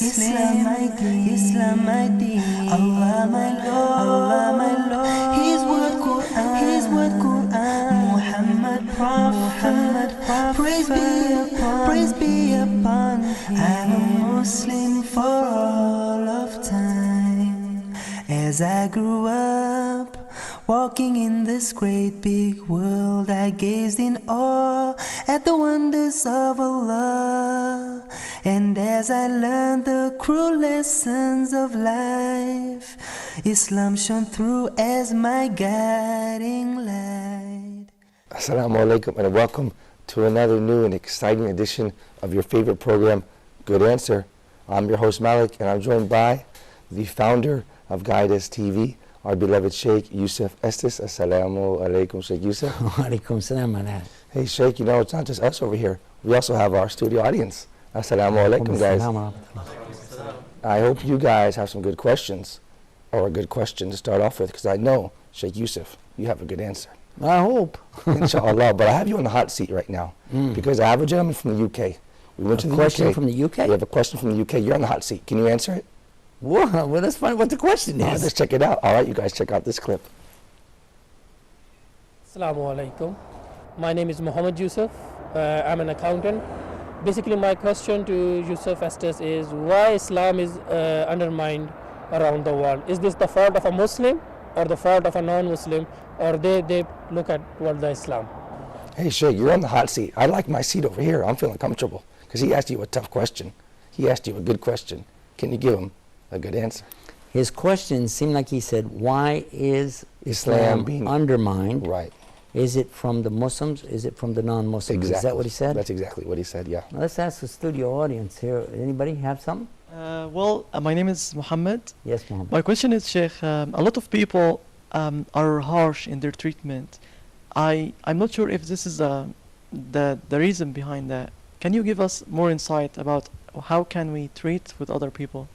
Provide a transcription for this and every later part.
Islam my deen, Allah my Lord, His word Quran, Muhammad Prophet, praise be upon him. I'm a Muslim for all of time. As I grew up, walking in this great big world, I gazed in awe at the wonders of Allah. And as I learned the cruel lessons of life, Islam shone through as my guiding light. Assalamu alaikum and welcome to another new and exciting edition of your favorite program, Good Answer. I'm your host Malik, and I'm joined by the founder of Guidance TV, our beloved Sheikh Yusuf Estes. Assalamu alaikum, Sheikh Yusuf. Alaikum salam. Hey Sheikh, you know, it's not just us over here. We also have our studio audience. Assalamu alaikum, guys. I hope you guys have some good questions, or a good question to start off with, because I know, Sheikh Yusuf, you have a good answer. I hope. Inshallah, but I have you on the hot seat right now, because I have a gentleman from the UK. We went to the question UK. from the UK? We have a question from the UK. You're on the hot seat. Can you answer it? Well, let's find what the question is. Let's check it out. All right, you guys check out this clip. Assalamu alaikum. My name is Muhammad Yusuf. I'm an accountant. Basically, my question to Yusuf Estes is why Islam is undermined around the world. Is this the fault of a Muslim or the fault of a non-Muslim, or they look at what the Islam? Hey, Sheikh, you're on the hot seat. I like my seat over here. I'm feeling comfortable because he asked you a tough question. He asked you a good question. Can you give him a good answer? His question seemed like he said, why is Islam being undermined? Right. Is it from the Muslims? Is it from the non-Muslims? Exactly. Is that what he said? That's exactly what he said, yeah. Now let's ask the studio audience here. Anybody have something? My name is Muhammad. Yes, Muhammad. My question is, Sheikh, a lot of people are harsh in their treatment. I'm not sure if this is the reason behind that. Can you give us more insight about how can we treat with other people?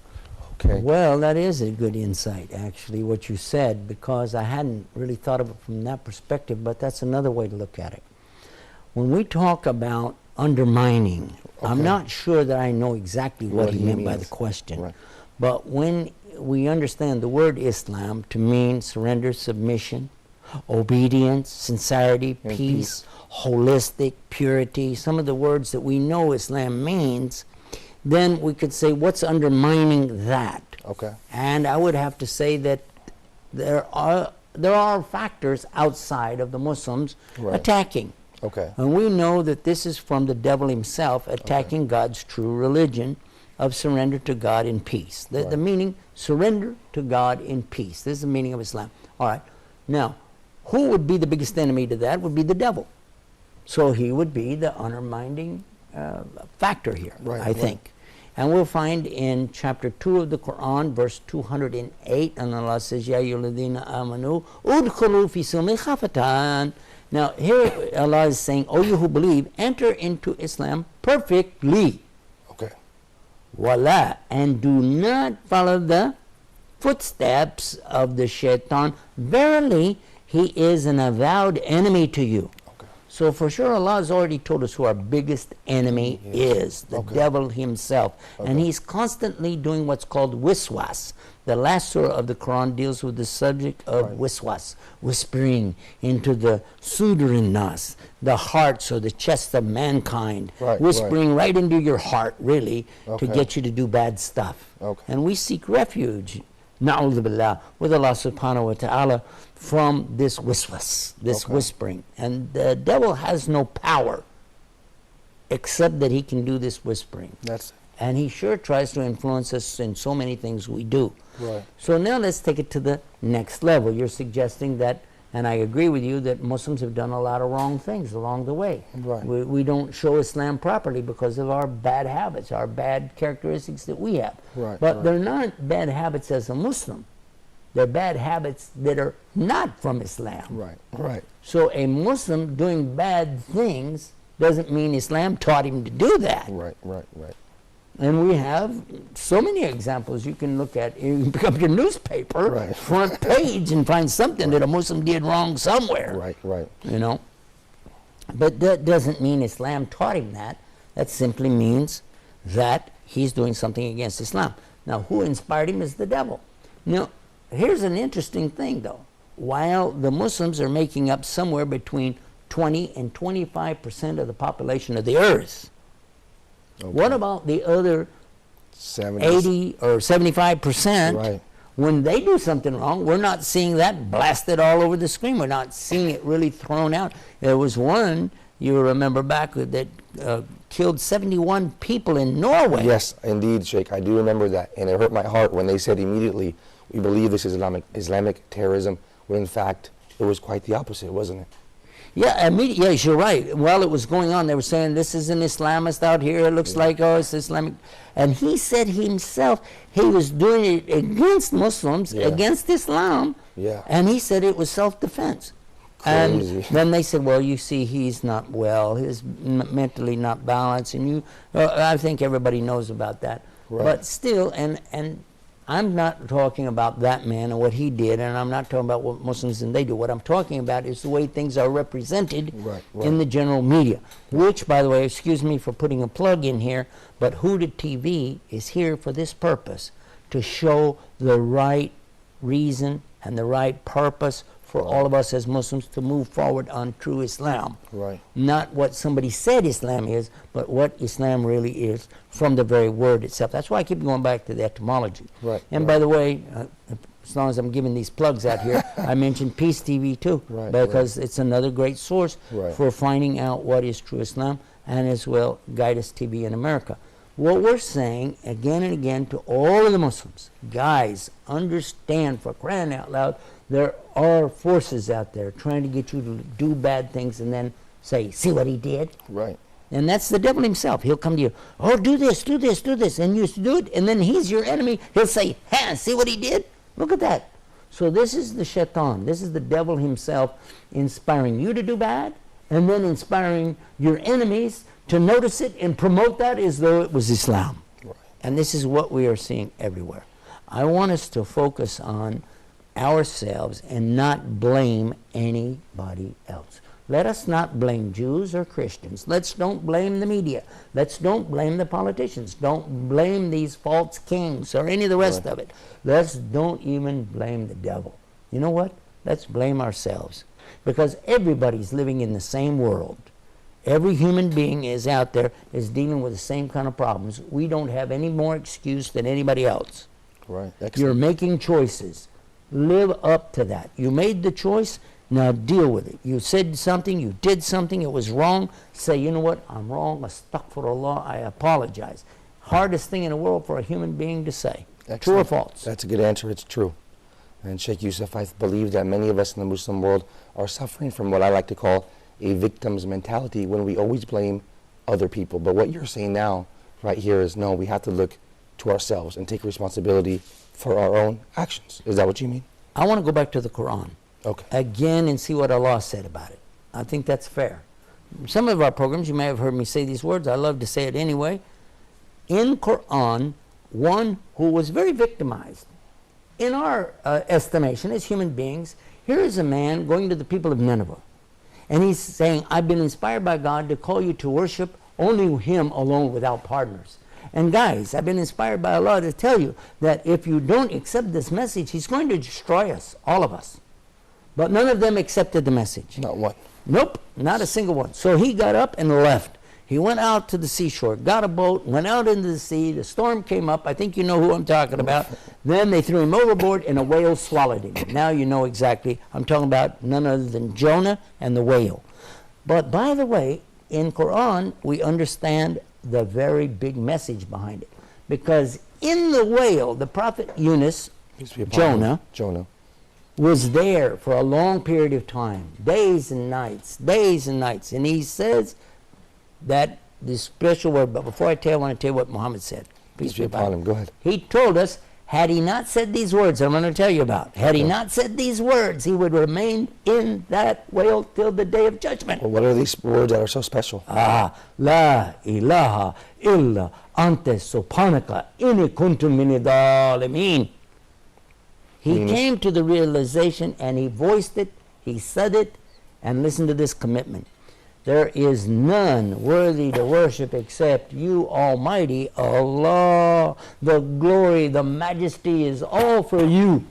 Okay. Well, that is a good insight, actually, what you said, because I hadn't really thought of it from that perspective, but that's another way to look at it. When we talk about undermining, I'm not sure that I know exactly what he meant by the question. Right. But when we understand the word Islam to mean surrender, submission, obedience, sincerity, And peace, holistic, purity, some of the words that we know Islam means, then we could say, what's undermining that? Okay. And I would have to say that there are factors outside of the Muslims attacking. Okay. And we know that this is from the devil himself attacking God's true religion of surrender to God in peace. The meaning, surrender to God in peace. This is the meaning of Islam. All right. Now, who would be the biggest enemy to that? Would be the devil. So he would be the undermining factor here, I think. And we'll find in chapter 2 of the Quran, verse 208, and Allah says, Ya ayyuhalladhina amanu, udkhulu fi silmi khafatan. Now, here Allah is saying, O you who believe, enter into Islam perfectly. Okay. Wala, and do not follow the footsteps of the shaitan. Verily, he is an avowed enemy to you. So for sure, Allah has already told us who our biggest enemy is, the devil himself. And he's constantly doing what's called wiswas. The last surah of the Quran deals with the subject of wiswas, whispering into the sudurin nas, the hearts or the chest of mankind, whispering right into your heart, really, to get you to do bad stuff. And we seek refuge, na'udhu billah, with Allah subhanahu wa ta'ala, from this wiswas, this whispering. And the devil has no power except that he can do this whispering. And he sure tries to influence us in so many things we do. So now let's take it to the next level. You're suggesting that, and I agree with you, that Muslims have done a lot of wrong things along the way. We don't show Islam properly because of our bad habits, our bad characteristics that we have. But they're not bad habits as a Muslim. They're bad habits that are not from Islam. So a Muslim doing bad things doesn't mean Islam taught him to do that. And we have so many examples you can look at. You can pick up your newspaper, front page, and find something that a Muslim did wrong somewhere. You know? But that doesn't mean Islam taught him that. That simply means that he's doing something against Islam. Now, who inspired him is the devil. Now, here's an interesting thing, though. While the Muslims are making up somewhere between 20 and 25% of the population of the earth, what about the other 80 or 75%? Right. When they do something wrong, we're not seeing that blasted all over the screen. We're not seeing it really thrown out. There was one, you remember back, that killed 71 people in Norway. Yes, indeed, Sheikh. I do remember that. And it hurt my heart when they said immediately, we believe this is Islamic terrorism, when in fact it was quite the opposite, wasn't it? Yeah, yes, you're right. While it was going on, they were saying, this is an Islamist out here. It looks like, oh, it's Islamic. And he said himself he was doing it against Muslims, against Islam. Yeah. And he said it was self-defense. Crazy. And then they said, well, you see, he's not well. He's mentally not balanced. And I think everybody knows about that. Right. But still, and I'm not talking about that man and what he did, and I'm not talking about what Muslims and they do. What I'm talking about is the way things are represented in the general media, which, by the way, excuse me for putting a plug in here, but Huda TV is here for this purpose, to show the right reason and the right purpose for all of us as Muslims to move forward on true Islam. Right. Not what somebody said Islam is, but what Islam really is from the very word itself. That's why I keep going back to the etymology. Right. And by the way, as long as I'm giving these plugs out here, I mentioned Peace TV too, because it's another great source for finding out what is true Islam, and as well Guidance TV in America. What we're saying again and again to all of the Muslims, guys, understand, for crying out loud, there are forces out there trying to get you to do bad things and then say, see what he did? Right. And that's the devil himself. He'll come to you, oh, do this, do this, do this, and you do it, and then he's your enemy. He'll say, ha, see what he did? Look at that. So this is the shaitan. This is the devil himself inspiring you to do bad, and then inspiring your enemies to notice it and promote that as though it was Islam. Right. And this is what we are seeing everywhere. I want us to focus on ourselves and not blame anybody else. Let us not blame Jews or Christians. Let's don't blame the media. Let's don't blame the politicians. Don't blame these false kings or any of the rest of it. Let's don't even blame the devil. You know what? Let's blame ourselves. Because everybody's living in the same world. Every human being is out there is dealing with the same kind of problems. We don't have any more excuse than anybody else. Right. You're making choices. Live up to that. You made the choice, now deal with it. You said something, you did something, it was wrong. Say, you know what, I'm wrong, astaghfirullah, I apologize. Hardest thing in the world for a human being to say. Excellent. True or false? That's a good answer. It's true. And Sheikh Yusuf, I believe that many of us in the Muslim world are suffering from what I like to call a victim's mentality, when we always blame other people. But what you're saying now, right here, is no, we have to look to ourselves and take responsibility for our own actions. Is that what you mean? I want to go back to the Quran again and see what Allah said about it. I think that's fair. Some of our programs, you may have heard me say these words. I love to say it anyway. In Quran, one who was very victimized, in our estimation as human beings, here is a man going to the people of Nineveh. And he's saying, I've been inspired by God to call you to worship only Him alone without partners. And guys, I've been inspired by Allah to tell you that if you don't accept this message, He's going to destroy us, all of us. But none of them accepted the message. Not one. Nope, not a single one. So he got up and left. He went out to the seashore, got a boat, went out into the sea. The storm came up. I think you know who I'm talking about. Then they threw him overboard and a whale swallowed him. Now you know exactly. I'm talking about none other than Jonah and the whale. But by the way, in Quran, we understand the very big message behind it. Because in the whale, the prophet Yunus, Jonah, was there for a long period of time, days and nights. And he says that this special word, but before I tell you, I want to tell you what Muhammad said. Peace be upon him. Go ahead. He told us, had he not said these words, I'm going to tell you about, had he not said these words, he would remain in that whale till the day of judgment. Well, what are these words that are so special? La ilaha illa anta subhanaka inni kuntum min dhalimin. He came to the realization and he voiced it, he said it, and listen to this commitment. There is none worthy to worship except you, Almighty Allah. The glory, the majesty is all for you.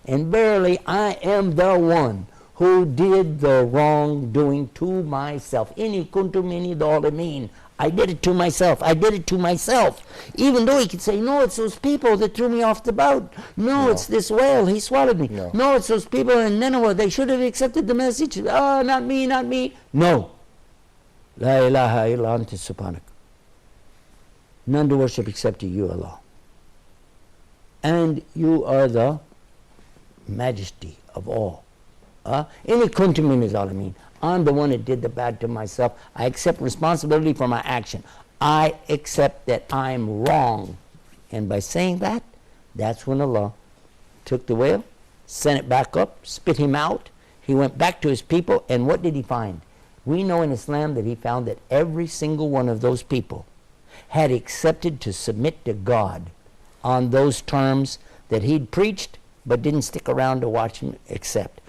And verily, I am the one who did the wrongdoing to myself. Inni kuntu mini dhalimin. I did it to myself. I did it to myself. Even though he could say, no, it's those people that threw me off the boat. No, it's this whale. He swallowed me. No, it's those people in Nineveh. They should have accepted the message. Ah, not me, not me. No. La ilaha illa anta subhanak. None to worship except you, Allah. And you are the majesty of all. Inni kuntu mini dhalimin. I'm the one that did the bad to myself. I accept responsibility for my action. I accept that I'm wrong. And by saying that, that's when Allah took the whale, sent it back up, spit him out. He went back to his people, and what did he find? We know in Islam that he found that every single one of those people had accepted to submit to God on those terms that he'd preached, but didn't stick around to watch him accept.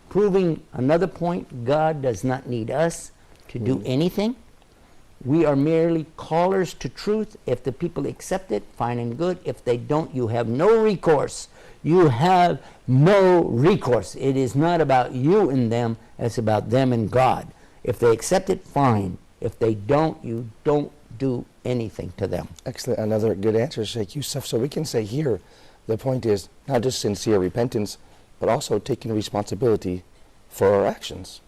Proving another point, God does not need us to do anything. We are merely callers to truth. If the people accept it, fine and good. If they don't, you have no recourse. You have no recourse. It is not about you and them, it's about them and God. If they accept it, fine. If they don't, you don't do anything to them. Excellent. Another good answer, Sheikh Yusuf. So we can say here, the point is not just sincere repentance, but also taking responsibility for our actions.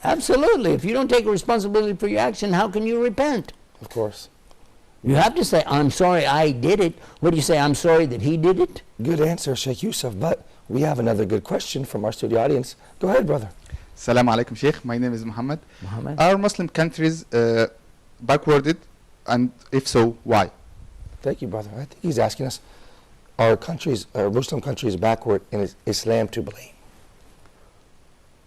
Absolutely. If you don't take responsibility for your action, how can you repent? Of course. You have to say, I'm sorry I did it. What do you say, I'm sorry that he did it? Good answer, Sheikh Yusuf. But we have another good question from our studio audience. Go ahead, brother. Assalamu alaikum, Sheikh. My name is Muhammad. Muhammad? Are Muslim countries backwarded? And if so, why? Thank you, brother. I think he's asking us, are Muslim countries backward in Islam to blame?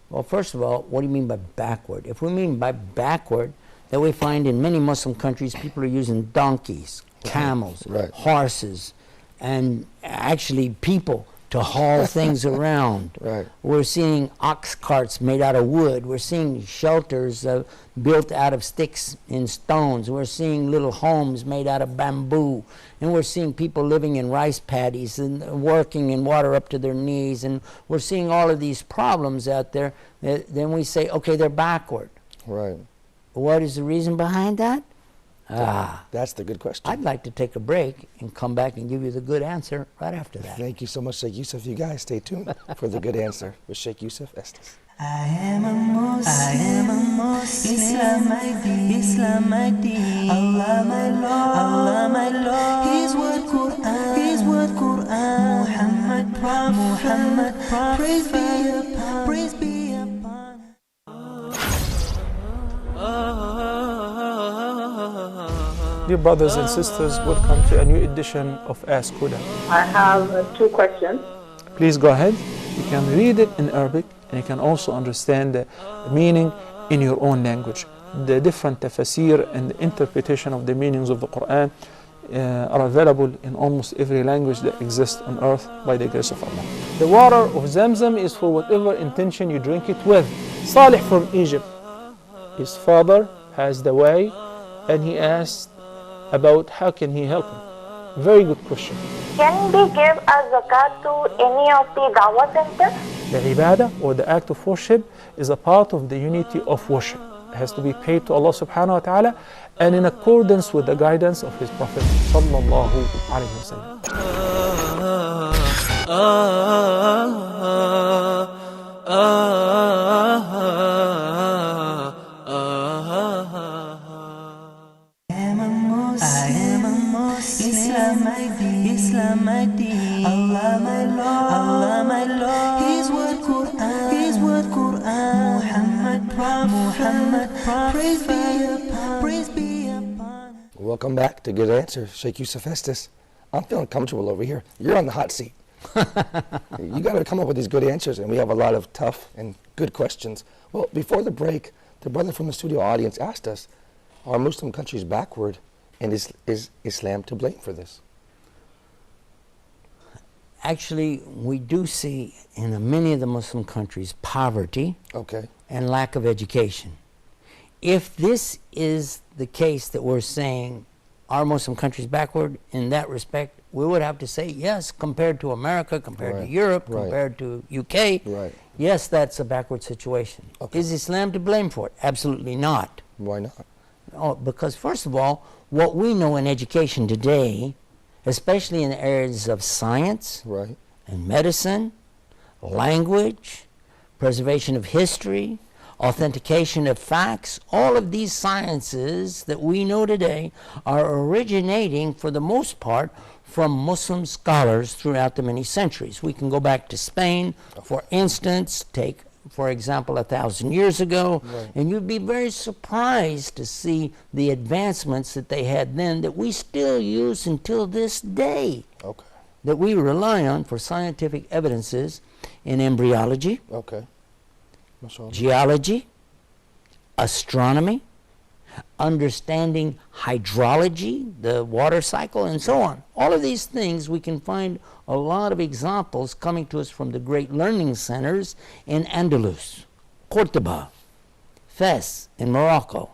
Well, first of all, what do you mean by backward? If we mean by backward, that we find in many Muslim countries people are using donkeys, camels, horses, and actually people to haul things around. Right. We're seeing ox carts made out of wood. We're seeing shelters built out of sticks and stones. We're seeing little homes made out of bamboo. And we're seeing people living in rice paddies and working in water up to their knees. And we're seeing all of these problems out there. Then we say, okay, they're backward. Right. What is the reason behind that? That's the good question. I'd like to take a break and come back and give you the good answer right after that. Thank you so much, Sheikh Yusuf. You guys stay tuned for the good answer with Sheikh Yusuf Estes. I am a Muslim, Islam my deen, Allah my Lord, His word Quran, Muhammad Prophet, praise be upon. Dear brothers and sisters, welcome to a new edition of Ask Huda. I have two questions. Please go ahead. You can read it in Arabic and you can also understand the meaning in your own language. The different tafsir and the interpretation of the meanings of the Quran are available in almost every language that exists on earth by the grace of Allah. The water of Zamzam is for whatever intention you drink it with. Salih from Egypt, his father has the way and he asked about how can he help him. Very good question. Can we give a zakat to any of the dawah centers? The ibadah or the act of worship is a part of the unity of worship. It has to be paid to Allah subhanahu wa ta'ala and in accordance with the guidance of His Prophet sallallahu alayhi wa Islam my deen, Allah my Lord, His word Quran, Muhammad Prophet, praise be upon. Welcome back to Good Answer, Sheikh Yusuf Estes. I'm feeling comfortable over here. You're on the hot seat. You got to come up with these good answers, and we have a lot of tough and good questions. Well, before the break, the brother from the studio audience asked us, are Muslim countries backward, and is Islam to blame for this? Actually, we do see in many of the Muslim countries poverty Okay. and lack of education. if this is the case that we're saying are Muslim countries backward in that respect, we would have to say yes, compared to America, compared to Right, Europe, right. compared to UK, Right. yes, that's a backward situation. Okay. Is Islam to blame for it? Absolutely not. Why not? Oh, because first of all, what we know in education today, especially in the areas of science Right. and medicine, language, preservation of history, authentication of facts, all of these sciences that we know today are originating, for the most part, from Muslim scholars throughout the many centuries. We can go back to Spain, for instance, take, for example, 1,000 years ago, Right. and you'd be very surprised to see the advancements that they had then that we still use until this day, Okay. that we rely on for scientific evidences in embryology, Okay. Mashallah. geology, astronomy, understanding hydrology, the water cycle, and so on. All of these things, we can find a lot of examples coming to us from the great learning centers in Andalus, Cordoba, Fez in Morocco,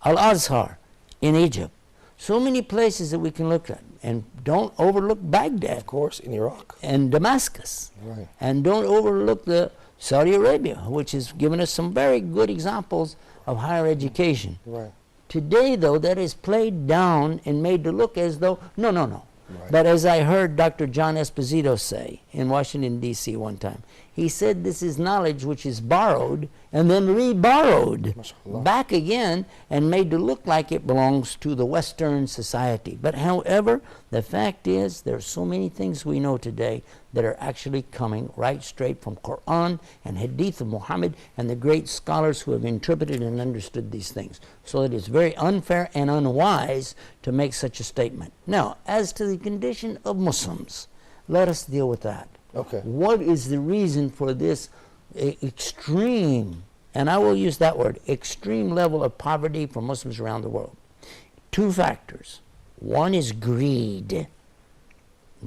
Al-Azhar in Egypt. So many places that we can look at. And don't overlook Baghdad Of course, in Iraq. and Damascus. Right. And don't overlook the Saudi Arabia, which has given us some very good examples of higher education. Right. Today, though, that is played down and made to look as though, no. Right. But as I heard Dr. John Esposito say in Washington, D.C. one time, he said this is knowledge which is borrowed and then re-borrowed Mashallah. back again and made to look like it belongs to the Western society. But however, the fact is there are so many things we know today that are actually coming right straight from Quran and Hadith of Muhammad and the great scholars who have interpreted and understood these things. So it is very unfair and unwise to make such a statement. Now, as to the condition of Muslims, let us deal with that. Okay. What is the reason for this extreme, and I will use that word, extreme level of poverty for Muslims around the world? Two factors. One is greed.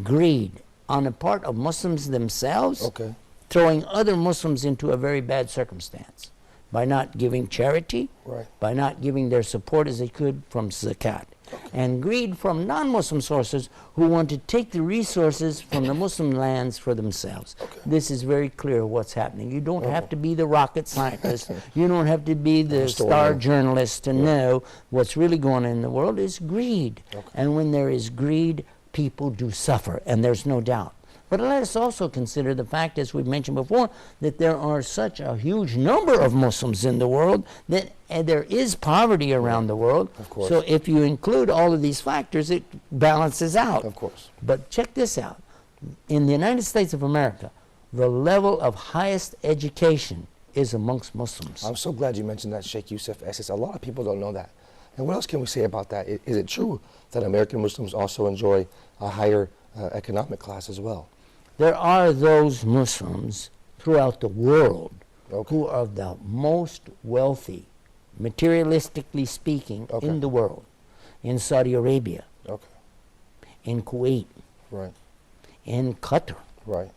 Greed on the part of Muslims themselves, Okay. throwing other Muslims into a very bad circumstance by not giving charity, Right. by not giving their support as they could from zakat. And greed from non-Muslim sources who want to take the resources from the Muslim lands for themselves. This is very clear what's happening. You don't have to be the rocket scientist. You don't have to be the Just to star know. journalist to know what's really going on in the world is greed. And when there is greed, people do suffer, and there's no doubt. But let us also consider the fact, as we've mentioned before, that there are such a huge number of Muslims in the world that there is poverty around the world. Of course. So if you include all of these factors, it balances out. Of course. But check this out. In the United States of America, the level of highest education is amongst Muslims. I'm so glad you mentioned that, Sheikh Yusuf Estes. A lot of people don't know that. And what else can we say about that? Is it true that American Muslims also enjoy a higher economic class as well? There are those Muslims throughout the world Okay. who are the most wealthy, materialistically speaking, Okay. in the world. In Saudi Arabia, Okay. in Kuwait, Right. in Qatar, Right.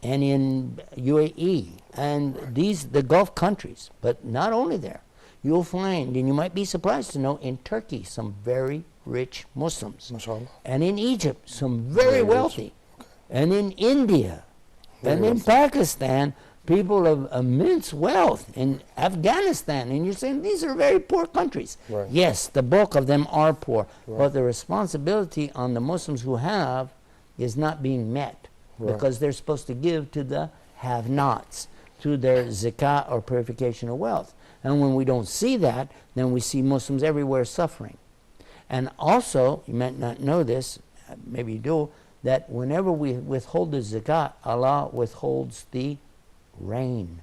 and in UAE, and the Gulf countries. But not only there. You'll find, and you might be surprised to know, in Turkey, some very rich Muslims. Mashallah. And in Egypt, some very Very rich. wealthy. And in India, Very and in wealthy. Pakistan, people of immense wealth. In Afghanistan, and you're saying these are very poor countries. Right. Yes, the bulk of them are poor, Right. but the responsibility on the Muslims who have is not being met Right. because they're supposed to give to the have-nots through their zakah or purification of wealth. And when we don't see that, then we see Muslims everywhere suffering. And also, you might not know this, maybe you do, that whenever we withhold the zakat, Allah withholds the rain.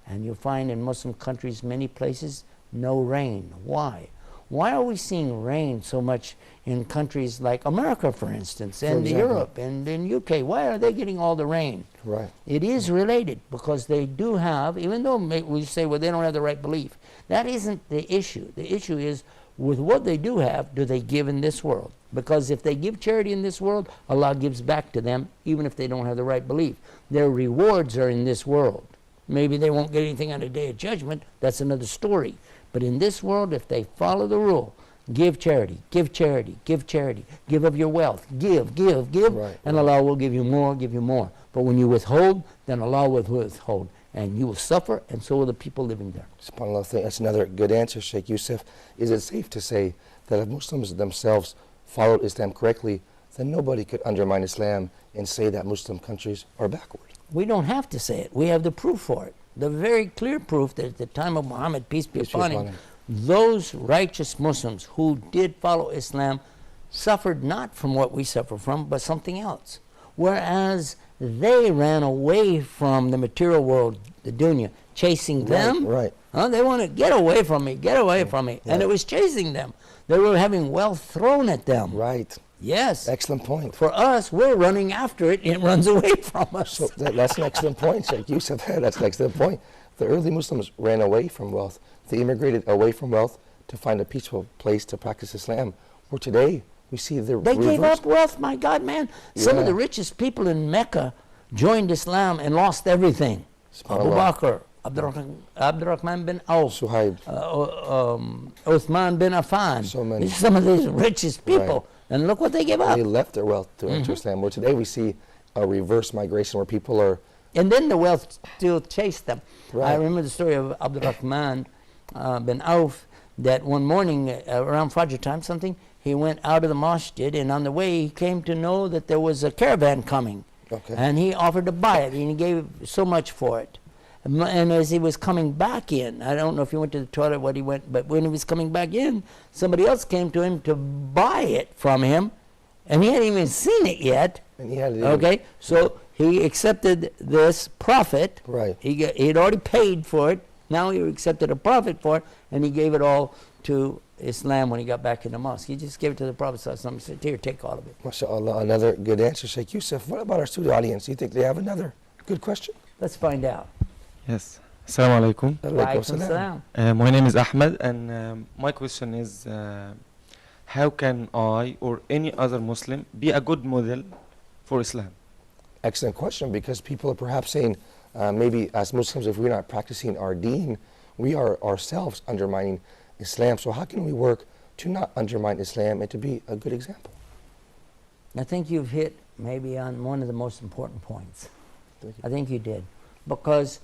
And you'll find in Muslim countries, many places, no rain. Why? Why are we seeing rain so much in countries like America, for instance, and example. Europe and in UK? Why are they getting all the rain? Right. It is related because they do have, even though we say, well, they don't have the right belief. That isn't the issue. The issue is, with what they do have, do they give in this world? Because if they give charity in this world, Allah gives back to them, even if they don't have the right belief. Their rewards are in this world. Maybe they won't get anything on the Day of Judgment. That's another story. But in this world, if they follow the rule, give charity, give charity, give charity, give of your wealth, give, Right, and Allah will give you more, give you more. But when you withhold, then Allah will withhold, and you will suffer, and so will the people living there. SubhanAllah, that's another good answer, Sheikh Yusuf. Is it safe to say that if Muslims themselves followed Islam correctly, then nobody could undermine Islam and say that Muslim countries are backward? We don't have to say it. We have the proof for it. The very clear proof that at the time of Muhammad, peace be upon him, those righteous Muslims who did follow Islam suffered not from what we suffer from, but something else. Whereas they ran away from the material world, the dunya, chasing them. Right. They want to get away from me, get away from me. And it was chasing them. They were having wealth thrown at them. Right. Yes. Excellent point. For us, we're running after it, and it runs away from us. So that's an excellent point, Sheikh Yusuf. That's an excellent point. The early Muslims ran away from wealth. They immigrated away from wealth to find a peaceful place to practice Islam. Where today, we see the They reverse. gave up wealth, my God, man. Some of Yeah. the richest people in Mecca joined Islam and lost everything. Abu SubhanAllah. Bakr, Abdurrahman bin Auf, Suhaib. Uthman bin Affan. So many. These are some of the richest people. Right. And look what they gave up. They left their wealth to enter Islam. Where today we see a reverse migration where people are. And then the wealth still chased them. Right. I remember the story of Abdurrahman bin Auf, that one morning around Fajr time something, he went out of the masjid, and on the way he came to know that there was a caravan coming. Okay. And he offered to buy it, and he gave so much for it. And as he was coming back in, I don't know if he went to the toilet, what he went, but when he was coming back in, somebody else came to him to buy it from him, and he hadn't even seen it yet. And he had it. Okay, so he accepted this profit. Right. He had already paid for it. Now he accepted a profit for it, and he gave it all to Islam when he got back in the mosque. He just gave it to the Prophet and said, here, take all of it. MashaAllah, another good answer, Sheikh Yusuf. What about our studio audience? Do you think they have another good question? Let's find out. Yes. Assalamu alaikum. Walaikum salam. My name is Ahmed, and my question is, how can I or any other Muslim be a good model for Islam? Excellent question, because people are perhaps saying, maybe as Muslims, if we're not practicing our deen, we are ourselves undermining Islam. So how can we work to not undermine Islam and to be a good example? I think you've hit maybe on one of the most important points. I think you did. Because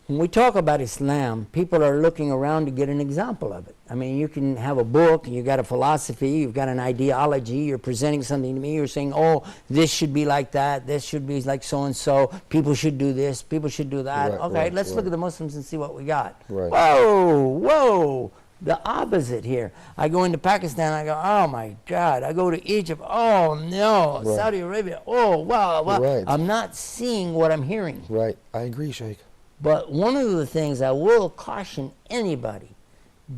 when we talk about Islam, people are looking around to get an example of it. I mean, you can have a book, you got a philosophy, you've got an ideology, you're presenting something to me, you're saying, oh, this should be like that, this should be like so-and-so, people should do this, people should do that. Right, Okay, right, let's look right. at the Muslims and see what we got. Right. Whoa, the opposite here. I go into Pakistan, I go, oh my God. I go to Egypt, oh no. Right. Saudi Arabia, oh wow. Right. I'm not seeing what I'm hearing. Right, I agree, Sheikh. But one of the things I will caution anybody,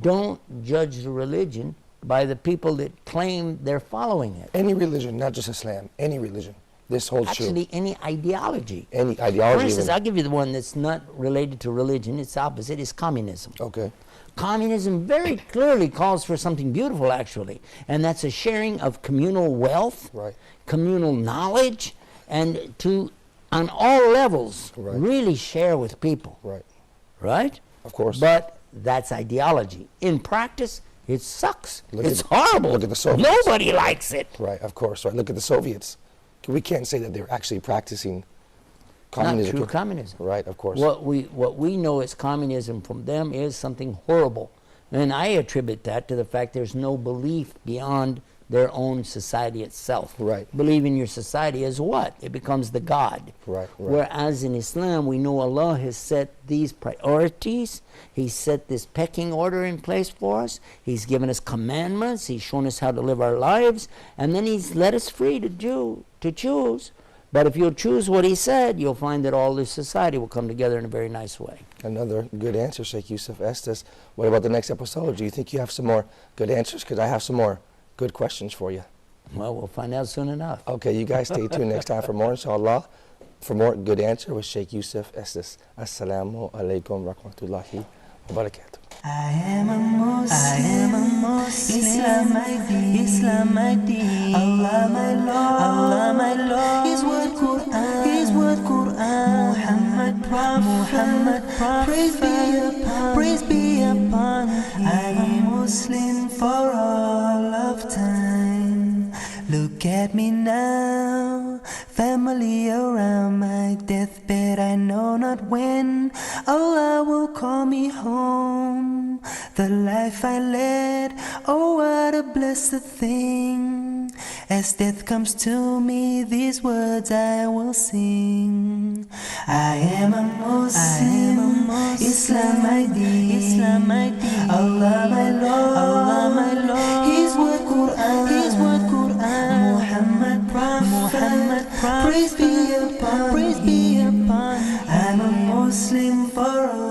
don't judge the religion by the people that claim they're following it. Any religion, not just Islam, any religion. This holds true. Actually, any ideology. Any ideology. For instance, even. I'll give you the one that's not related to religion. It's opposite. It's communism. Okay. Communism very clearly calls for something beautiful, actually, and that's a sharing of communal wealth, Right. communal knowledge, and to, on all levels, Right. really share with people. Right. Right? Of course. But that's ideology. In practice, it sucks. Look It's at- horrible. look at the Soviets. Nobody likes it. Right, of course. Right. Look at the Soviets. We can't say that they're actually practicing Not communism. true communism. Right, of course. What we know as communism from them is something horrible. And I attribute that to the fact there's no belief beyond their own society itself. Right. Believe in your society as what? It becomes the God. Right, right. Whereas in Islam, we know Allah has set these priorities. He's set this pecking order in place for us. He's given us commandments. He's shown us how to live our lives. And then He's let us free to choose. But if you'll choose what He said, you'll find that all this society will come together in a very nice way. Another good answer, Sheikh Yusuf Estes. What about the next episode? Do you think you have some more good answers? Because I have some more good questions for you. Well, we'll find out soon enough. Okay, you guys stay tuned next time for more, inshallah. For more good answer with Sheikh Yusuf Estes. Assalamu alaikum rahmatullahi wa barakatuh. I am a Muslim, Islam my deen, Allah my Lord, His word Quran, Muhammad Prophet, praise be upon Muslim for all of time. Look at me now, family around my deathbed. I know not when Allah will call me home. The life I led, oh what a blessed thing. As death comes to me, these words I will sing. I am a Muslim, Islam my deen, Allah my Lord, His word Quran, Muhammad Prophet, praise be upon. I'm a Muslim for all